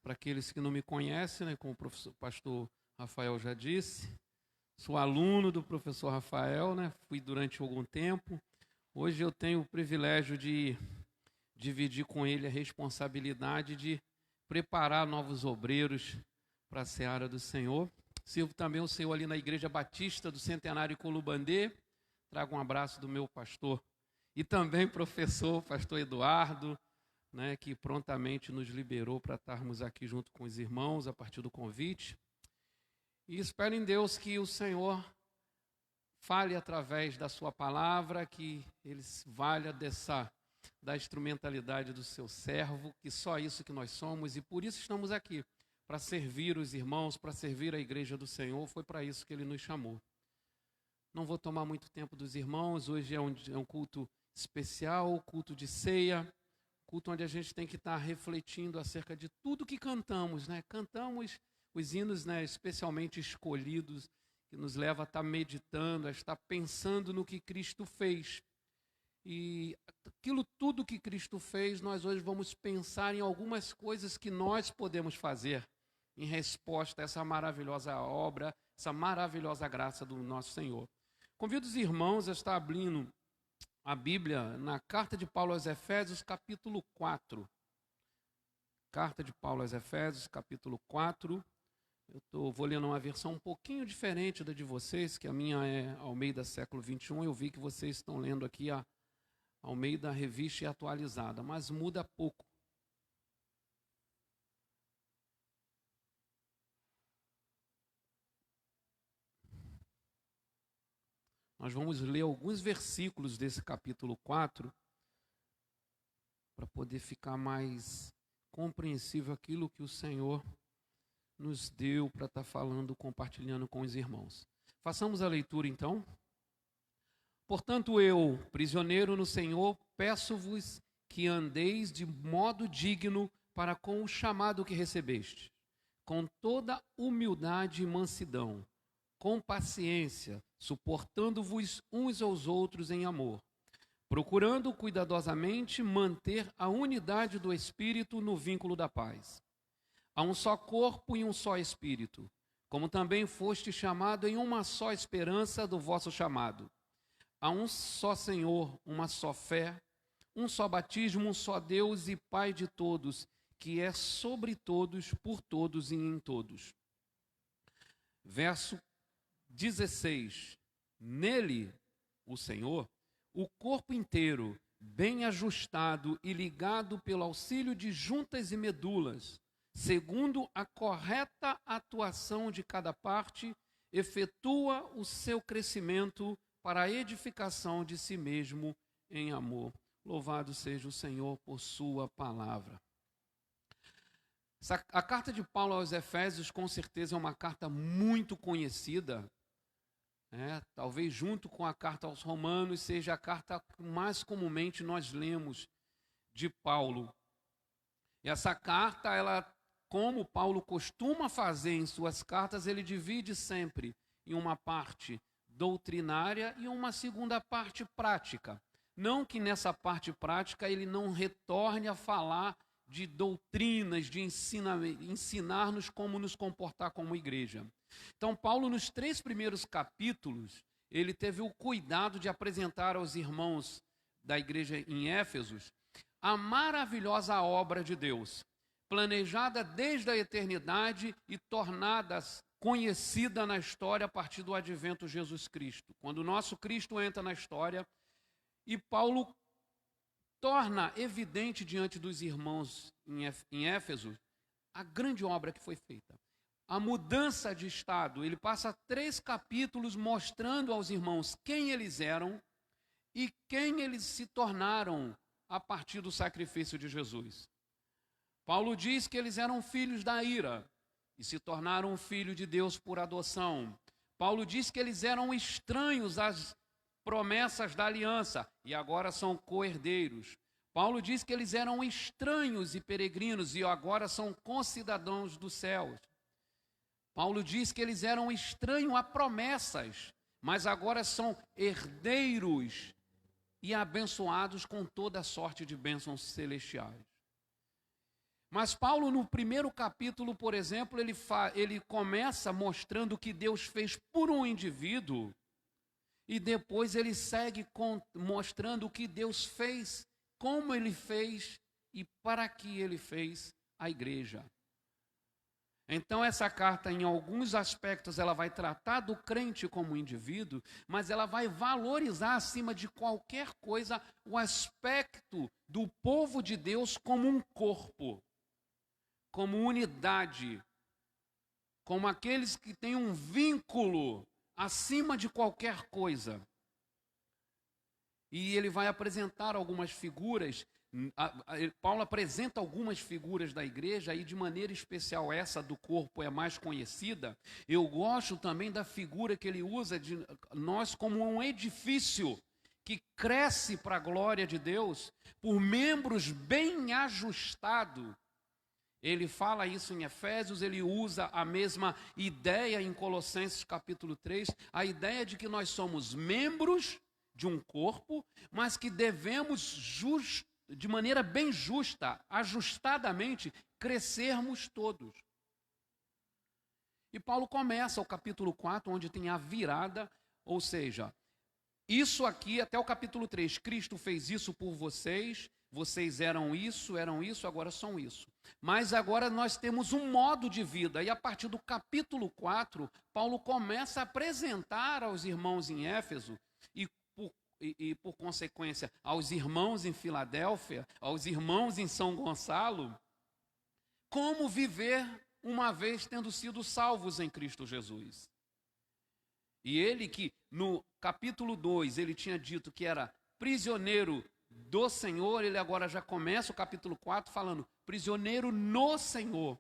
Para aqueles que não me conhecem, né, como o pastor Rafael já disse, sou aluno do professor Rafael, né, fui durante algum tempo. Hoje eu tenho o privilégio de dividir com ele a responsabilidade de preparar novos obreiros para a seara do Senhor. Sirvo também o Senhor ali na Igreja Batista do Centenário Colubandê. Trago um abraço do meu pastor e também professor, pastor Eduardo, né, que prontamente nos liberou para estarmos aqui junto com os irmãos a partir do convite. E espero em Deus que o Senhor fale através da sua palavra, que Ele valha da instrumentalidade do seu servo, que só isso que nós somos, e por isso estamos aqui, para servir os irmãos, para servir a igreja do Senhor. Foi para isso que Ele nos chamou. Não vou tomar muito tempo dos irmãos, hoje é um culto especial, culto de ceia, culto onde a gente tem que estar refletindo acerca de tudo que cantamos, né? Cantamos os hinos, né, especialmente escolhidos, que nos leva a estar meditando, a estar pensando no que Cristo fez. E aquilo tudo que Cristo fez, nós hoje vamos pensar em algumas coisas que nós podemos fazer em resposta a essa maravilhosa obra, essa maravilhosa graça do nosso Senhor. Convido os irmãos a estar abrindo a Bíblia na carta de Paulo aos Efésios, capítulo 4. Carta de Paulo aos Efésios, capítulo 4. Vou lendo uma versão um pouquinho diferente da de vocês, que a minha é Almeida século 21. Eu vi que vocês estão lendo aqui a Almeida Revista e Atualizada, mas muda pouco. Nós vamos ler alguns versículos desse capítulo 4 para poder ficar mais compreensível aquilo que o Senhor nos deu para estar falando, compartilhando com os irmãos. Façamos a leitura então. Portanto, eu, prisioneiro no Senhor, peço-vos que andeis de modo digno para com o chamado que recebeste, com toda humildade e mansidão, com paciência, suportando-vos uns aos outros em amor, procurando cuidadosamente manter a unidade do Espírito no vínculo da paz. Há um só corpo e um só Espírito, como também foste chamado em uma só esperança do vosso chamado. Há um só Senhor, uma só fé, um só batismo, um só Deus e Pai de todos, que é sobre todos, por todos e em todos. Verso 16. Nele, o Senhor, o corpo inteiro, bem ajustado e ligado pelo auxílio de juntas e medulas, segundo a correta atuação de cada parte, efetua o seu crescimento para a edificação de si mesmo em amor. Louvado seja o Senhor por sua palavra. A carta de Paulo aos Efésios, com certeza, é uma carta muito conhecida. Talvez junto com a carta aos Romanos seja a carta que mais comumente nós lemos de Paulo. E essa carta, como Paulo costuma fazer em suas cartas, ele divide sempre em uma parte doutrinária e uma segunda parte prática. Não que nessa parte prática ele não retorne a falar de doutrinas, de ensinar-nos como nos comportar como igreja. Então, Paulo, nos 3 primeiros capítulos, ele teve o cuidado de apresentar aos irmãos da igreja em Éfesos a maravilhosa obra de Deus, planejada desde a eternidade e tornada conhecida na história a partir do advento de Jesus Cristo. Quando o nosso Cristo entra na história, e Paulo torna evidente diante dos irmãos em Éfeso a grande obra que foi feita. A mudança de estado. Ele passa 3 capítulos mostrando aos irmãos quem eles eram e quem eles se tornaram a partir do sacrifício de Jesus. Paulo diz que eles eram filhos da ira e se tornaram filhos de Deus por adoção. Paulo diz que eles eram estranhos às promessas da aliança e agora são co-herdeiros. Paulo diz que eles eram estranhos e peregrinos e agora são concidadãos dos céus. Paulo diz que eles eram estranhos a promessas, mas agora são herdeiros e abençoados com toda a sorte de bênçãos celestiais. Mas Paulo, no primeiro capítulo, por exemplo, ele começa mostrando o que Deus fez por um indivíduo, e depois ele segue mostrando o que Deus fez, como ele fez e para que ele fez a igreja. Então essa carta, em alguns aspectos, ela vai tratar do crente como indivíduo, mas ela vai valorizar acima de qualquer coisa o aspecto do povo de Deus como um corpo, como unidade, como aqueles que têm um vínculo acima de qualquer coisa. E ele vai apresentar algumas figuras. Paulo apresenta algumas figuras da igreja, e de maneira especial essa do corpo é a mais conhecida. Eu gosto também da figura que ele usa de nós como um edifício que cresce para a glória de Deus, por membros bem ajustados. Ele fala isso em Efésios, ele usa a mesma ideia em Colossenses capítulo 3, a ideia de que nós somos membros de um corpo, mas que devemos de maneira bem justa, ajustadamente, crescermos todos. E Paulo começa o capítulo 4, onde tem a virada, ou seja, isso aqui até o capítulo 3, Cristo fez isso por vocês, vocês eram isso, agora são isso. Mas agora nós temos um modo de vida, e a partir do capítulo 4, Paulo começa a apresentar aos irmãos em Éfeso, e por consequência aos irmãos em Filadélfia, aos irmãos em São Gonçalo, como viver uma vez tendo sido salvos em Cristo Jesus. E ele que no capítulo 2 ele tinha dito que era prisioneiro do Senhor, ele agora já começa o capítulo 4 falando prisioneiro no Senhor.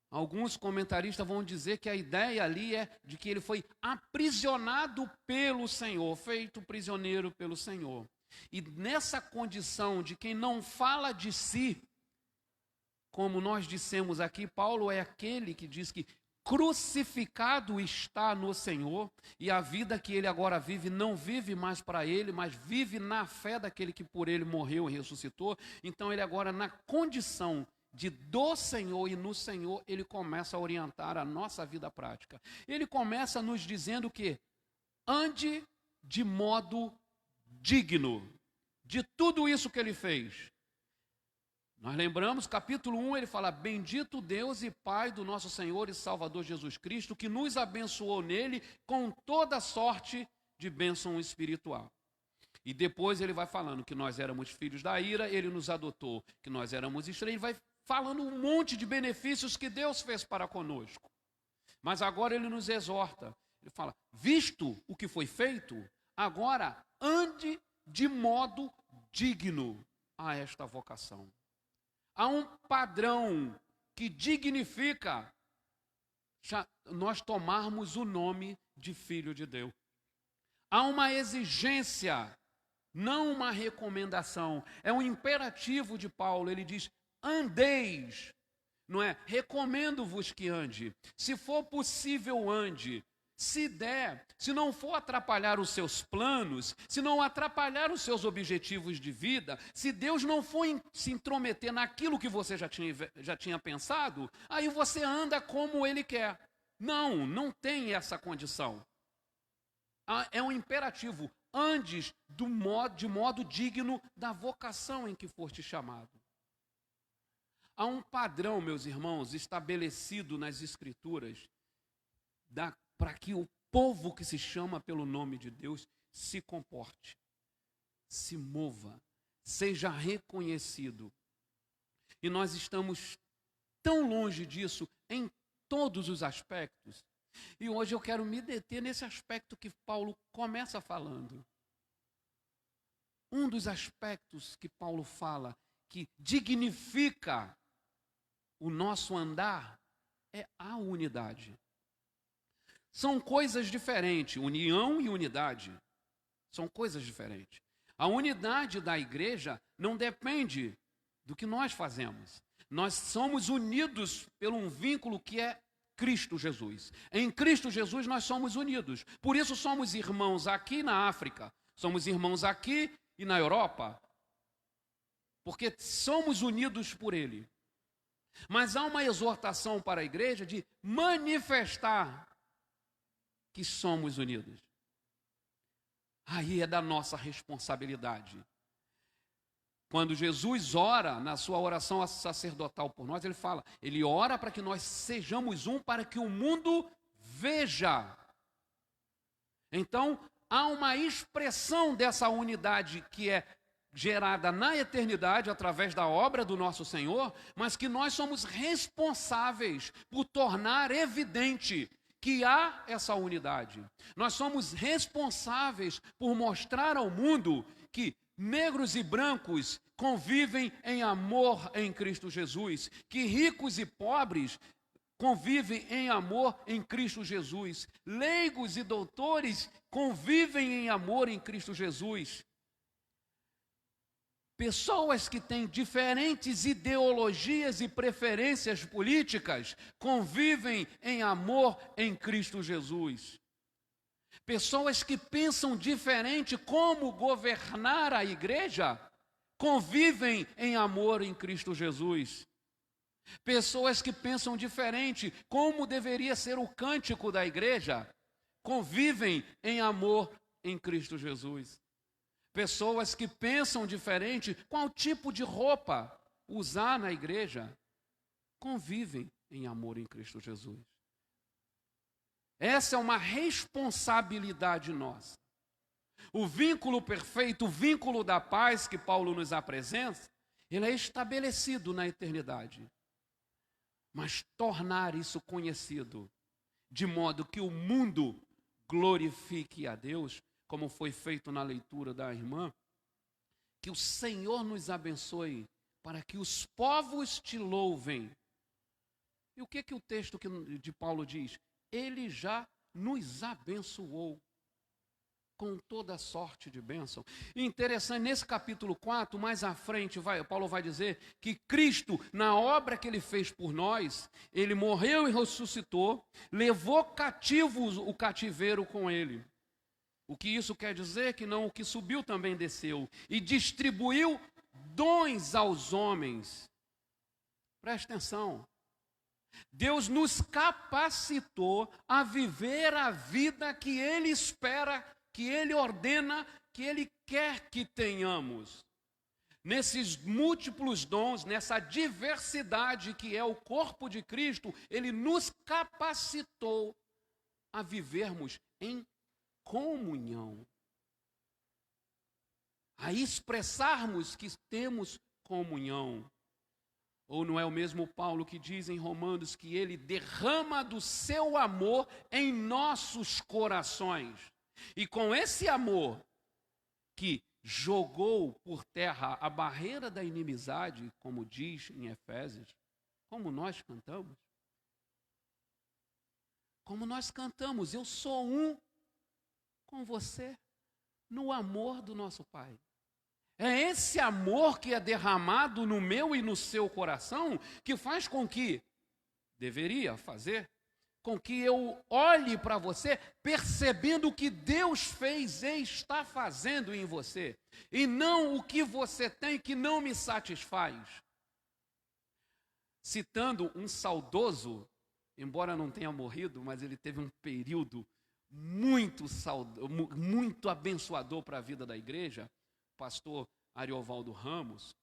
Alguns comentaristas vão dizer que a ideia ali é de que ele foi aprisionado pelo Senhor, feito prisioneiro pelo Senhor. E nessa condição de quem não fala de si, como nós dissemos aqui, Paulo é aquele que diz que crucificado está no Senhor, e a vida que ele agora vive, não vive mais para ele, mas vive na fé daquele que por ele morreu e ressuscitou. Então ele agora, na condição do Senhor e no Senhor, ele começa a orientar a nossa vida prática. Ele começa nos dizendo que ande de modo digno de tudo isso que ele fez. Nós lembramos, capítulo 1, ele fala, bendito Deus e Pai do nosso Senhor e Salvador Jesus Cristo, que nos abençoou nele com toda sorte de bênção espiritual. E depois ele vai falando que nós éramos filhos da ira, ele nos adotou, que nós éramos estranhos, ele vai falando um monte de benefícios que Deus fez para conosco. Mas agora ele nos exorta, ele fala, visto o que foi feito, agora ande de modo digno a esta vocação. Há um padrão que dignifica nós tomarmos o nome de filho de Deus. Há uma exigência, não uma recomendação. É um imperativo de Paulo, ele diz, andeis, não é? Recomendo-vos que ande. Se for possível, ande. Se der, se não for atrapalhar os seus planos, se não atrapalhar os seus objetivos de vida, se Deus não for se intrometer naquilo que você já tinha pensado, aí você anda como Ele quer. Não tem essa condição. É um imperativo, andes de modo digno da vocação em que foste chamado. Há um padrão, meus irmãos, estabelecido nas Escrituras, para que o povo que se chama pelo nome de Deus se comporte, se mova, seja reconhecido. E nós estamos tão longe disso em todos os aspectos. E hoje eu quero me deter nesse aspecto que Paulo começa falando. Um dos aspectos que Paulo fala que dignifica o nosso andar é a unidade. São coisas diferentes, união e unidade. São coisas diferentes. A unidade da igreja não depende do que nós fazemos. Nós somos unidos por um vínculo que é Cristo Jesus. Em Cristo Jesus nós somos unidos. Por isso somos irmãos aqui na África, somos irmãos aqui e na Europa. Porque somos unidos por Ele. Mas há uma exortação para a igreja de manifestar que somos unidos. Aí é da nossa responsabilidade. Quando Jesus ora, na sua oração sacerdotal por nós, ele ora para que nós sejamos um, para que o mundo veja. Então, há uma expressão dessa unidade que é gerada na eternidade através da obra do nosso Senhor, mas que nós somos responsáveis por tornar evidente que há essa unidade. Nós somos responsáveis por mostrar ao mundo que negros e brancos convivem em amor em Cristo Jesus, que ricos e pobres convivem em amor em Cristo Jesus, leigos e doutores convivem em amor em Cristo Jesus. Pessoas que têm diferentes ideologias e preferências políticas convivem em amor em Cristo Jesus. Pessoas que pensam diferente como governar a igreja convivem em amor em Cristo Jesus. Pessoas que pensam diferente como deveria ser o cântico da igreja convivem em amor em Cristo Jesus. Pessoas que pensam diferente qual tipo de roupa usar na igreja convivem em amor em Cristo Jesus. Essa é uma responsabilidade nossa. O vínculo perfeito, o vínculo da paz que Paulo nos apresenta, ele é estabelecido na eternidade. Mas tornar isso conhecido, de modo que o mundo glorifique a Deus, como foi feito na leitura da irmã, que o Senhor nos abençoe para que os povos te louvem. E o que o texto de Paulo diz? Ele já nos abençoou com toda sorte de bênção. E interessante, nesse capítulo 4, mais à frente, Paulo vai dizer que Cristo, na obra que ele fez por nós, ele morreu e ressuscitou, levou cativos o cativeiro com ele. O que isso quer dizer? Que não, o que subiu também desceu e distribuiu dons aos homens. Preste atenção. Deus nos capacitou a viver a vida que Ele espera, que Ele ordena, que Ele quer que tenhamos. Nesses múltiplos dons, nessa diversidade que é o corpo de Cristo, Ele nos capacitou a vivermos em comunhão, a expressarmos que temos comunhão. Ou não é o mesmo Paulo que diz em Romanos que ele derrama do seu amor em nossos corações. E com esse amor que jogou por terra a barreira da inimizade, como diz em Efésios, como nós cantamos. Como nós cantamos, eu sou um com você no amor do nosso Pai. É esse amor que é derramado no meu e no seu coração que faz com que, deveria fazer, com que eu olhe para você percebendo o que Deus fez e está fazendo em você, e não o que você tem que não me satisfaz. Citando um saudoso, embora não tenha morrido, mas ele teve um período muito abençoador para a vida da igreja, pastor Ariovaldo Ramos,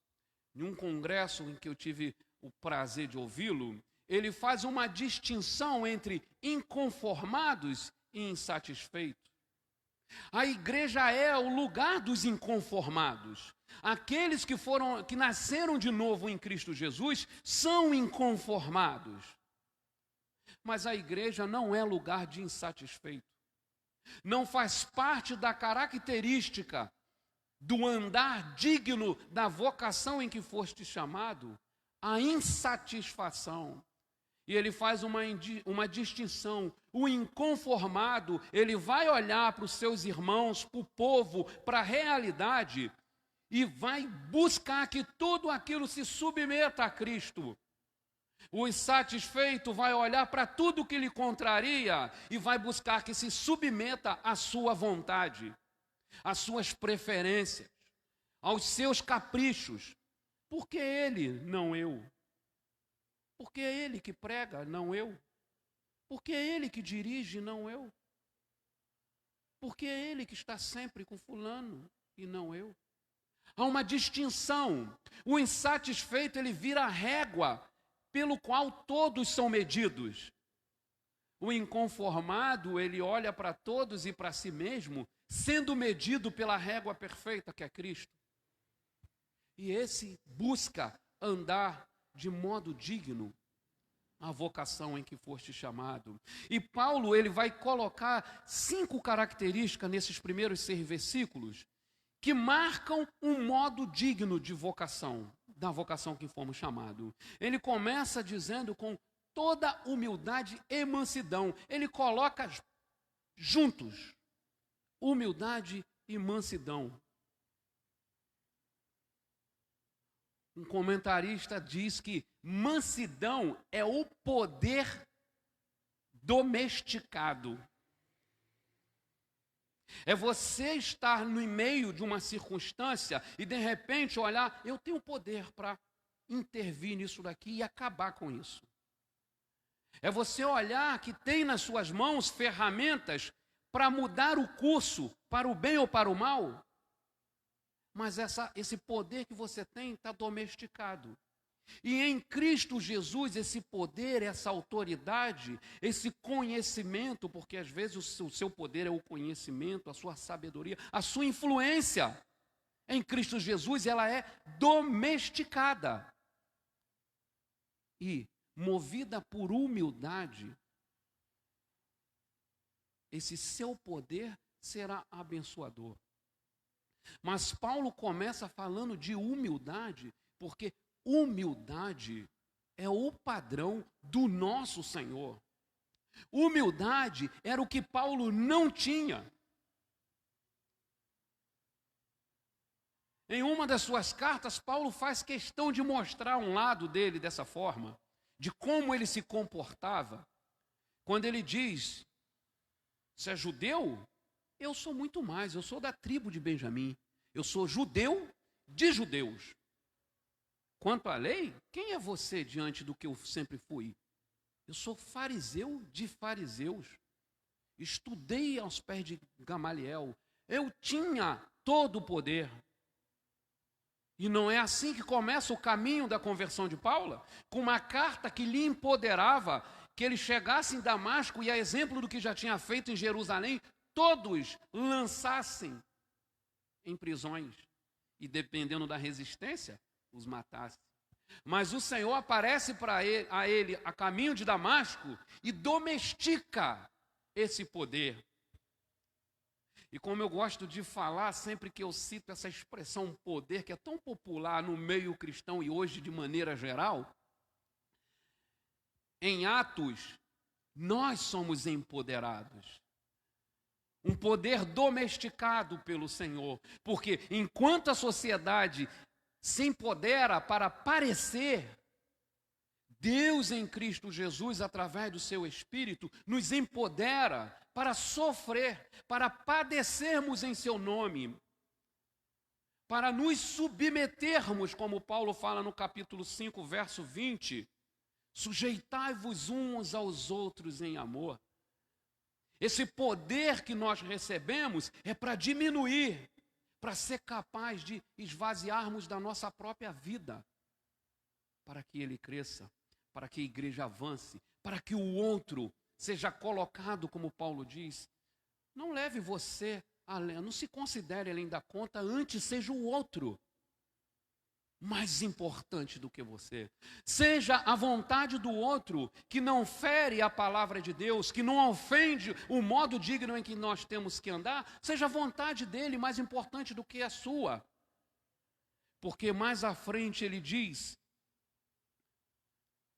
em um congresso em que eu tive o prazer de ouvi-lo, ele faz uma distinção entre inconformados e insatisfeitos. A igreja é o lugar dos inconformados. Aqueles que nasceram de novo em Cristo Jesus são inconformados. Mas a igreja não é lugar de insatisfeito. Não faz parte da característica do andar digno da vocação em que foste chamado, a insatisfação. E ele faz uma distinção. O inconformado, ele vai olhar para os seus irmãos, para o povo, para a realidade, e vai buscar que tudo aquilo se submeta a Cristo. O insatisfeito vai olhar para tudo que lhe contraria e vai buscar que se submeta à sua vontade, às suas preferências, aos seus caprichos. Por que ele, não eu? Porque é ele que prega, não eu. Porque é ele que dirige, não eu. Porque é ele que está sempre com fulano e não eu. Há uma distinção. O insatisfeito, ele vira a régua pelo qual todos são medidos. O inconformado, ele olha para todos e para si mesmo, sendo medido pela régua perfeita que é Cristo. E esse busca andar de modo digno a vocação em que foste chamado. E Paulo, ele vai colocar 5 características nesses primeiros 6 versículos que marcam um modo digno de vocação, da vocação que fomos chamados. Ele começa dizendo com toda humildade e mansidão. Ele coloca juntos humildade e mansidão. Um comentarista diz que mansidão é o poder domesticado. É você estar no meio de uma circunstância e de repente olhar, eu tenho poder para intervir nisso daqui e acabar com isso. É você olhar que tem nas suas mãos ferramentas para mudar o curso para o bem ou para o mal. Mas esse poder que você tem está domesticado. E em Cristo Jesus, esse poder, essa autoridade, esse conhecimento, porque às vezes o seu poder é o conhecimento, a sua sabedoria, a sua influência, em Cristo Jesus, ela é domesticada. E, movida por humildade, esse seu poder será abençoador. Mas Paulo começa falando de humildade, porque humildade é o padrão do nosso Senhor. Humildade era o que Paulo não tinha. Em uma das suas cartas, Paulo faz questão de mostrar um lado dele dessa forma, de como ele se comportava. Quando ele diz, você é judeu? Eu sou muito mais, eu sou da tribo de Benjamim. Eu sou judeu de judeus. Quanto à lei, quem é você diante do que eu sempre fui? Eu sou fariseu de fariseus. Estudei aos pés de Gamaliel. Eu tinha todo o poder. E não é assim que começa o caminho da conversão de Paulo? Com uma carta que lhe empoderava, que ele chegasse em Damasco e, a exemplo do que já tinha feito em Jerusalém, todos lançassem em prisões e, dependendo da resistência, os matasse. Mas o Senhor aparece a ele a caminho de Damasco e domestica esse poder. E como eu gosto de falar, sempre que eu cito essa expressão poder, que é tão popular no meio cristão e hoje de maneira geral, em Atos, nós somos empoderados. Um poder domesticado pelo Senhor. Porque enquanto a sociedade se empodera para parecer, Deus em Cristo Jesus, através do seu Espírito, nos empodera para sofrer, para padecermos em seu nome, para nos submetermos, como Paulo fala no capítulo 5, verso 20, sujeitai-vos uns aos outros em amor. Esse poder que nós recebemos é para diminuir, para ser capaz de esvaziarmos da nossa própria vida, para que ele cresça, para que a igreja avance, para que o outro seja colocado, como Paulo diz. Não leve você além, não se considere além da conta, antes seja o outro mais importante do que você. Seja a vontade do outro que não fere a palavra de Deus, que não ofende o modo digno em que nós temos que andar, seja a vontade dele mais importante do que a sua. Porque mais à frente ele diz,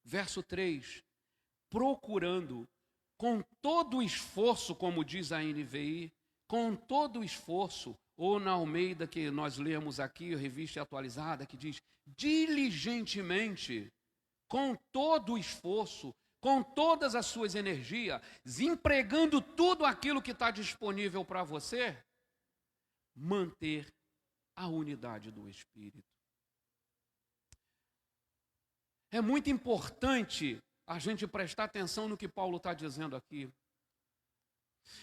verso 3, procurando com todo o esforço, como diz a NVI, com todo o esforço, ou na Almeida que nós lemos aqui, a revista atualizada, que diz, diligentemente, com todo o esforço, com todas as suas energias, empregando tudo aquilo que está disponível para você, manter a unidade do Espírito. É muito importante a gente prestar atenção no que Paulo está dizendo aqui.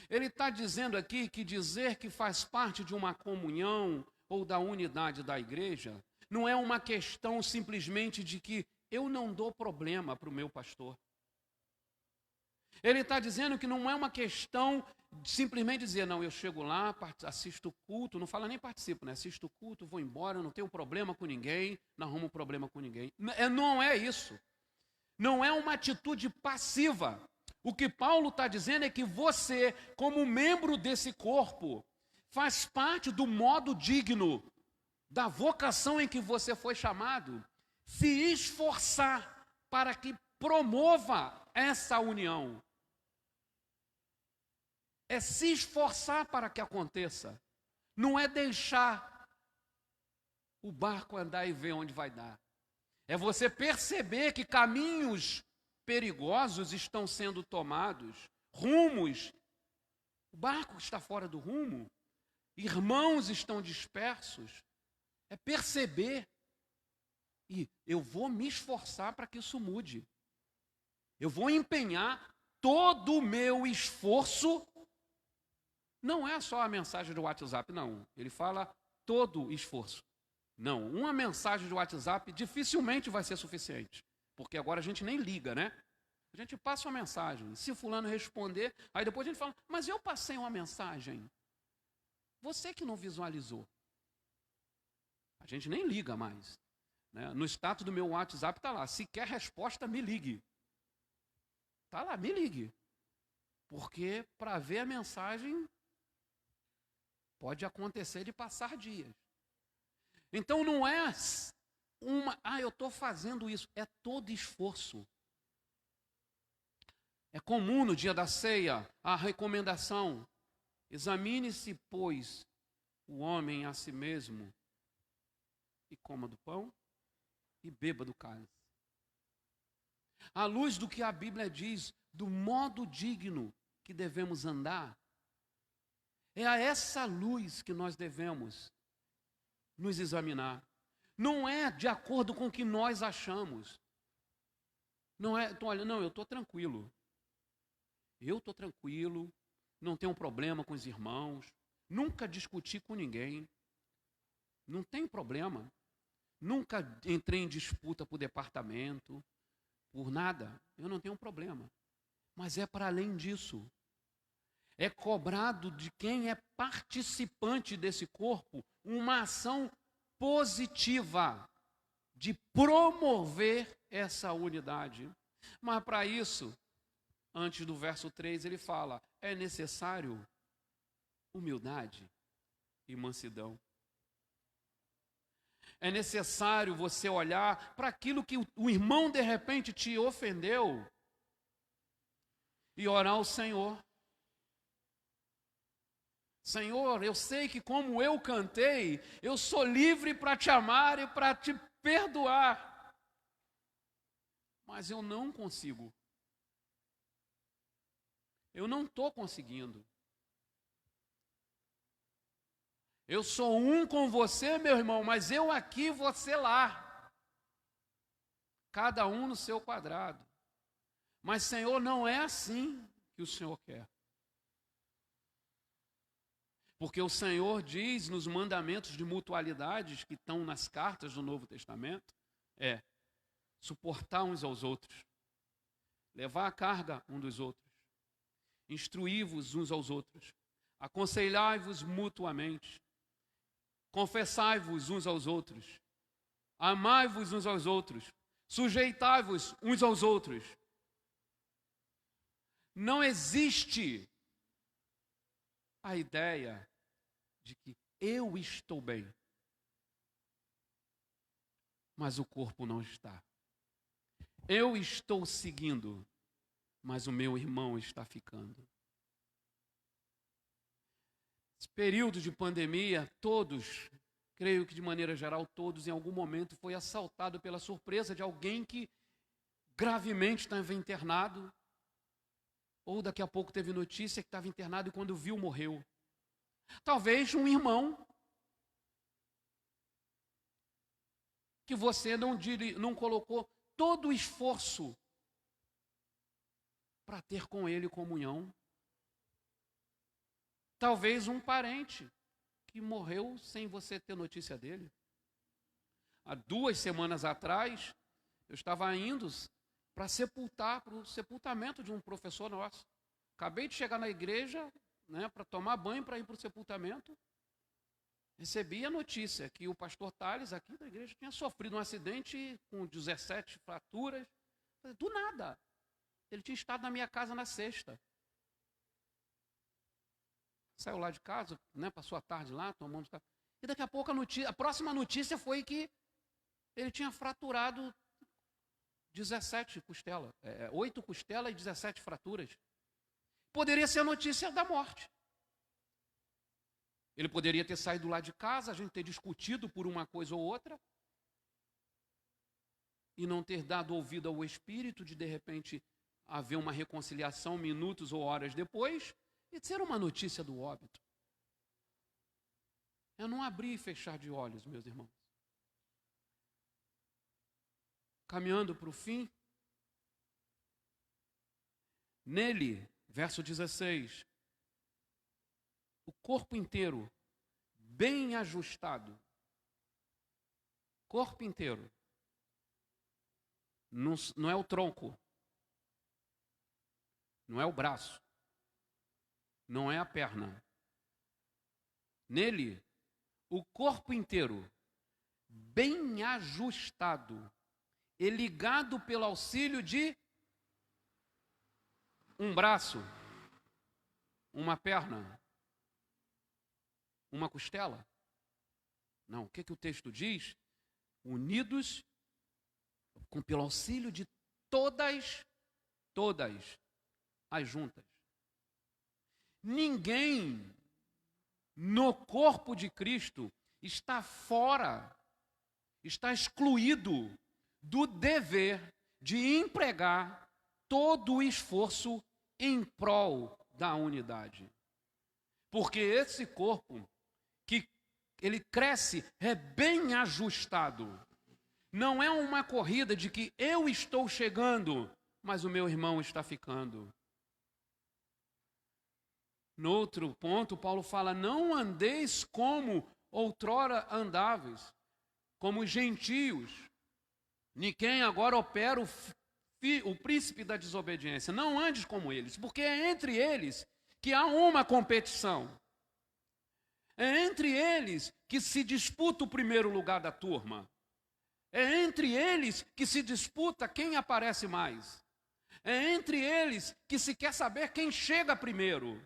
Ele está dizendo aqui que dizer que faz parte de uma comunhão ou da unidade da igreja não é uma questão simplesmente de que eu não dou problema para o meu pastor. Ele está dizendo que não é uma questão de simplesmente dizer, não, eu chego lá, assisto o culto, não fala nem participo, né? Assisto o culto, vou embora, não tenho problema com ninguém, não arrumo problema com ninguém. Não é isso. Não é uma atitude passiva. O que Paulo está dizendo é que você, como membro desse corpo, faz parte do modo digno, da vocação em que você foi chamado, se esforçar para que promova essa união. É se esforçar para que aconteça. Não é deixar o barco andar e ver onde vai dar. É você perceber que caminhos perigosos estão sendo tomados, rumos, o barco está fora do rumo, irmãos estão dispersos. É perceber, e eu vou me esforçar para que isso mude. Eu vou empenhar todo o meu esforço. Não é só a mensagem do WhatsApp, não. Ele fala todo esforço. Não, uma mensagem de WhatsApp dificilmente vai ser suficiente. Porque agora a gente nem liga, né? A gente passa uma mensagem. Se fulano responder, aí depois a gente fala, mas eu passei uma mensagem. Você que não visualizou. A gente nem liga mais. Né? No status do meu WhatsApp está lá, se quer resposta, me ligue. Está lá, me ligue. Porque para ver a mensagem, pode acontecer de passar dias. Então não é eu estou fazendo isso, é todo esforço. É comum no dia da ceia a recomendação, examine-se, pois, o homem a si mesmo, e coma do pão e beba do cálice. À luz do que a Bíblia diz, do modo digno que devemos andar, é a essa luz que nós devemos nos examinar. Não é de acordo com o que nós achamos. Não é, então, olha, não, eu estou tranquilo. Eu estou tranquilo, não tenho problema com os irmãos, nunca discuti com ninguém, não tem problema. Nunca entrei em disputa por departamento, por nada, eu não tenho problema. Mas é para além disso. É cobrado de quem é participante desse corpo uma ação positiva de promover essa unidade. Mas para isso, antes do verso 3, ele fala, é necessário humildade e mansidão. É necessário você olhar para aquilo que o irmão de repente te ofendeu e orar ao Senhor. Senhor, eu sei que como eu cantei, eu sou livre para te amar e para te perdoar. Mas eu não consigo. Eu não estou conseguindo. Eu sou um com você, meu irmão, mas eu aqui, você lá. Cada um no seu quadrado. Mas, Senhor, não é assim que o Senhor quer. Porque o Senhor diz nos mandamentos de mutualidades que estão nas cartas do Novo Testamento, suportar uns aos outros, levar a carga um dos outros, instruí-vos uns aos outros, aconselhai-vos mutuamente, confessai-vos uns aos outros, amai-vos uns aos outros, sujeitai-vos uns aos outros. Não existe a ideia de que eu estou bem, mas o corpo não está. Eu estou seguindo, mas o meu irmão está ficando. Esse período de pandemia, todos, creio que de maneira geral, todos em algum momento foi assaltado pela surpresa de alguém que gravemente estava internado, ou daqui a pouco teve notícia que estava internado e quando viu morreu. Talvez um irmão que você não colocou todo o esforço para ter com ele comunhão. Talvez um parente que morreu sem você ter notícia dele. Há 2 semanas atrás, eu estava indo para o sepultamento de um professor nosso. Acabei de chegar na igreja, para tomar banho, para ir para o sepultamento. Recebi a notícia que o pastor Thales, aqui da igreja, tinha sofrido um acidente com 17 fraturas. Do nada. Ele tinha estado na minha casa na sexta. Saiu lá de casa, passou a tarde lá, tomando café. E daqui a pouco a próxima notícia foi que ele tinha fraturado 17 costelas, 8 costelas e 17 fraturas. Poderia ser a notícia da morte. Ele poderia ter saído lá de casa, a gente ter discutido por uma coisa ou outra, e não ter dado ouvido ao Espírito de repente, haver uma reconciliação minutos ou horas depois, e ser uma notícia do óbito. É não abrir e fechar de olhos, meus irmãos. Caminhando para o fim, nele, verso 16, o corpo inteiro, bem ajustado, corpo inteiro, não é o tronco, não é o braço, não é a perna. Nele, o corpo inteiro, bem ajustado, e ligado pelo auxílio de um braço, uma perna, uma costela. Não, o que o texto diz? Unidos pelo auxílio de todas as juntas. Ninguém no corpo de Cristo está fora, está excluído do dever de empregar todo o esforço em prol da unidade. Porque esse corpo, que ele cresce, é bem ajustado. Não é uma corrida de que eu estou chegando, mas o meu irmão está ficando. No outro ponto, Paulo fala, não andeis como outrora andáveis, como gentios, nem quem agora opera o príncipe da desobediência. Não andes como eles, porque é entre eles que há uma competição. É entre eles que se disputa o primeiro lugar da turma. É entre eles que se disputa quem aparece mais. É entre eles que se quer saber quem chega primeiro.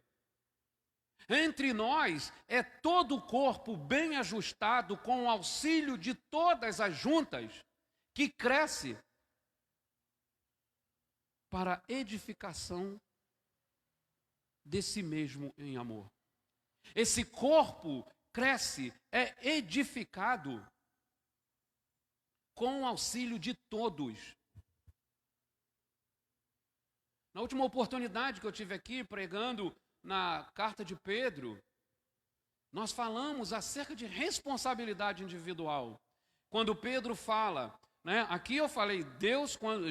Entre nós é todo o corpo bem ajustado com o auxílio de todas as juntas que cresce para a edificação de si mesmo em amor. Esse corpo cresce, é edificado com o auxílio de todos. Na última oportunidade que eu tive aqui pregando na carta de Pedro, nós falamos acerca de responsabilidade individual. Quando Pedro fala, aqui eu falei,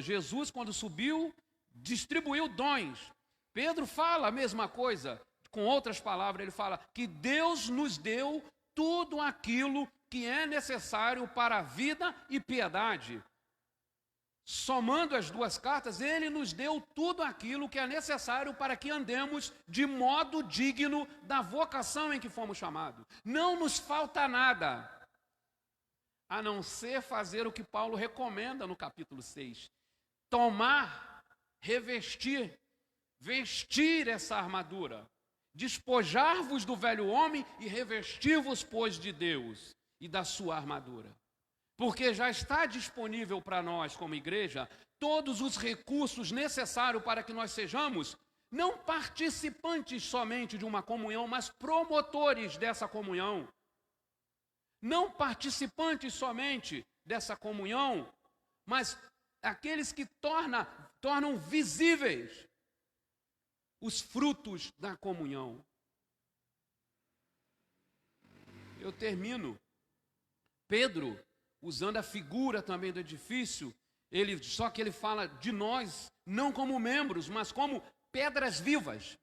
Jesus quando subiu, distribuiu dons. Pedro fala a mesma coisa, com outras palavras, ele fala que Deus nos deu tudo aquilo que é necessário para a vida e piedade. Somando as duas cartas, ele nos deu tudo aquilo que é necessário para que andemos de modo digno da vocação em que fomos chamados. Não nos falta nada, a não ser fazer o que Paulo recomenda no capítulo 6. Tomar, revestir, vestir essa armadura. Despojar-vos do velho homem e revestir-vos, pois, de Deus e da sua armadura. Porque já está disponível para nós, como igreja, todos os recursos necessários para que nós sejamos, não participantes somente de uma comunhão, mas promotores dessa comunhão. Não participantes somente dessa comunhão, mas aqueles que tornam visíveis os frutos da comunhão. Eu termino. Pedro, usando a figura também do edifício, Só que ele fala de nós, não como membros, mas como pedras vivas.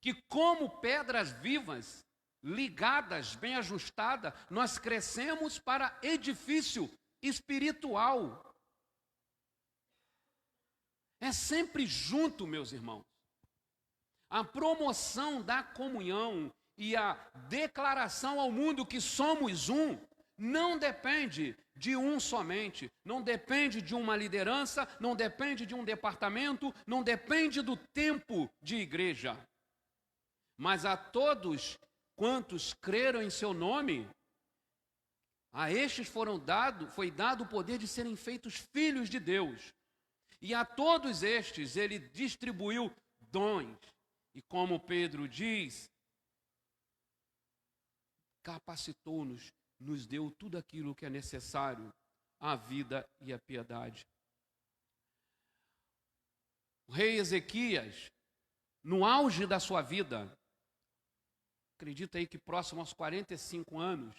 Que como pedras vivas, ligadas, bem ajustadas, nós crescemos para edifício espiritual. É sempre junto, meus irmãos. A promoção da comunhão e a declaração ao mundo que somos um, não depende de um somente, não depende de uma liderança, não depende de um departamento, não depende do tempo de igreja. Mas a todos quantos creram em seu nome, a estes foi dado o poder de serem feitos filhos de Deus. E a todos estes ele distribuiu dons. E como Pedro diz, capacitou-nos, nos deu tudo aquilo que é necessário, a vida e a piedade. O rei Ezequias, no auge da sua vida, acredita aí que próximo aos 45 anos,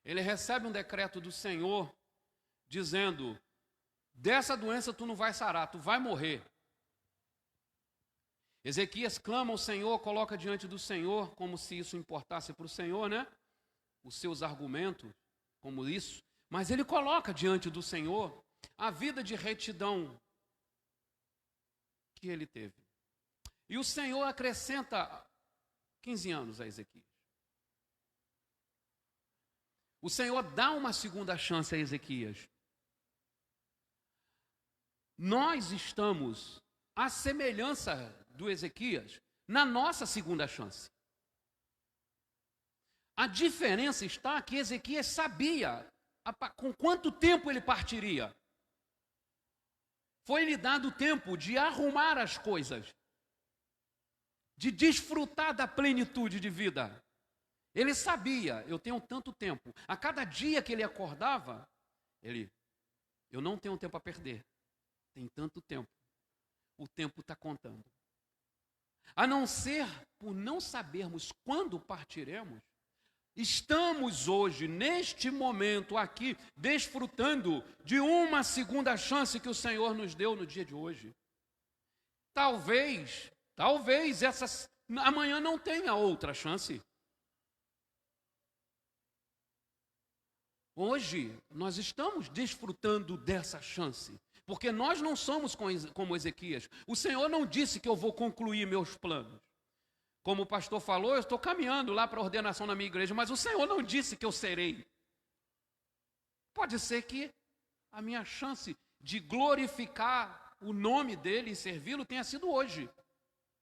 ele recebe um decreto do Senhor, dizendo, dessa doença tu não vai sarar, tu vai morrer. Ezequias clama ao Senhor, coloca diante do Senhor, como se isso importasse para o Senhor, né? Os seus argumentos, como isso. Mas ele coloca diante do Senhor a vida de retidão que ele teve. E o Senhor acrescenta 15 anos a Ezequias. O Senhor dá uma segunda chance a Ezequias. Nós estamos à semelhança do Ezequias na nossa segunda chance. A diferença está que Ezequias sabia com quanto tempo ele partiria. Foi-lhe dado tempo de arrumar as coisas, de desfrutar da plenitude de vida. Ele sabia, eu tenho tanto tempo. A cada dia que ele acordava, eu não tenho tempo a perder. Tem tanto tempo. O tempo está contando. A não ser por não sabermos quando partiremos, estamos hoje, neste momento aqui, desfrutando de uma segunda chance que o Senhor nos deu no dia de hoje. Talvez amanhã não tenha outra chance. Hoje, nós estamos desfrutando dessa chance, porque nós não somos como Ezequias. O Senhor não disse que eu vou concluir meus planos. Como o pastor falou, eu estou caminhando lá para a ordenação na minha igreja, mas o Senhor não disse que eu serei. Pode ser que a minha chance de glorificar o nome dele e servi-lo tenha sido hoje.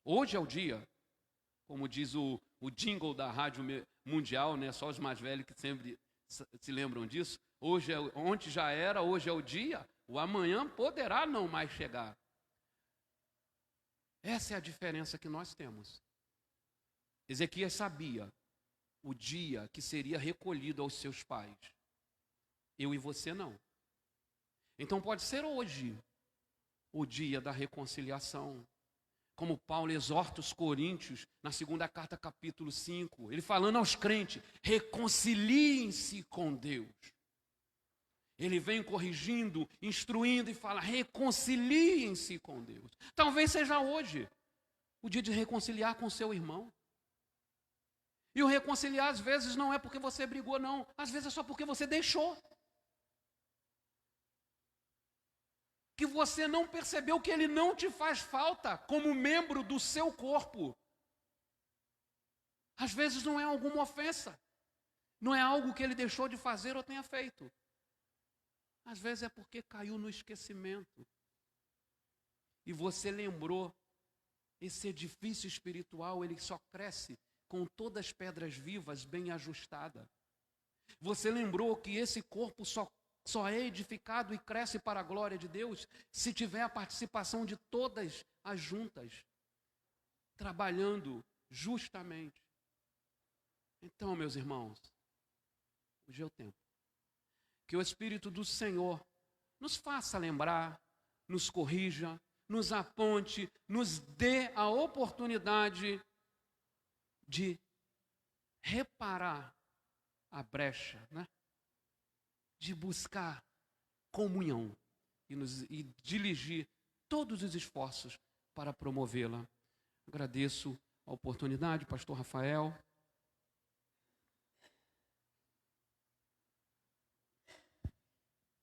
Hoje é o dia. Como diz o jingle da Rádio Mundial, né? Só os mais velhos que sempre se lembram disso. Ontem já era, hoje é o dia, o amanhã poderá não mais chegar. Essa é a diferença que nós temos. Ezequias sabia o dia que seria recolhido aos seus pais. Eu e você não. Então pode ser hoje o dia da reconciliação. Como Paulo exorta os coríntios na segunda carta, capítulo 5. Ele falando aos crentes, reconciliem-se com Deus. Ele vem corrigindo, instruindo e fala, reconciliem-se com Deus. Talvez seja hoje o dia de reconciliar com seu irmão. E o reconciliar às vezes não é porque você brigou, não. Às vezes é só porque você deixou. Que você não percebeu que ele não te faz falta como membro do seu corpo. Às vezes não é alguma ofensa. Não é algo que ele deixou de fazer ou tenha feito. Às vezes é porque caiu no esquecimento. E você lembrou, esse edifício espiritual, ele só cresce com todas as pedras vivas bem ajustadas. Você lembrou que esse corpo só é edificado e cresce para a glória de Deus se tiver a participação de todas as juntas, trabalhando justamente. Então, meus irmãos, hoje é o tempo. Que o Espírito do Senhor nos faça lembrar, nos corrija, nos aponte, nos dê a oportunidade de reparar a brecha, né? De buscar comunhão e dirigir todos os esforços para promovê-la. Agradeço a oportunidade, pastor Rafael,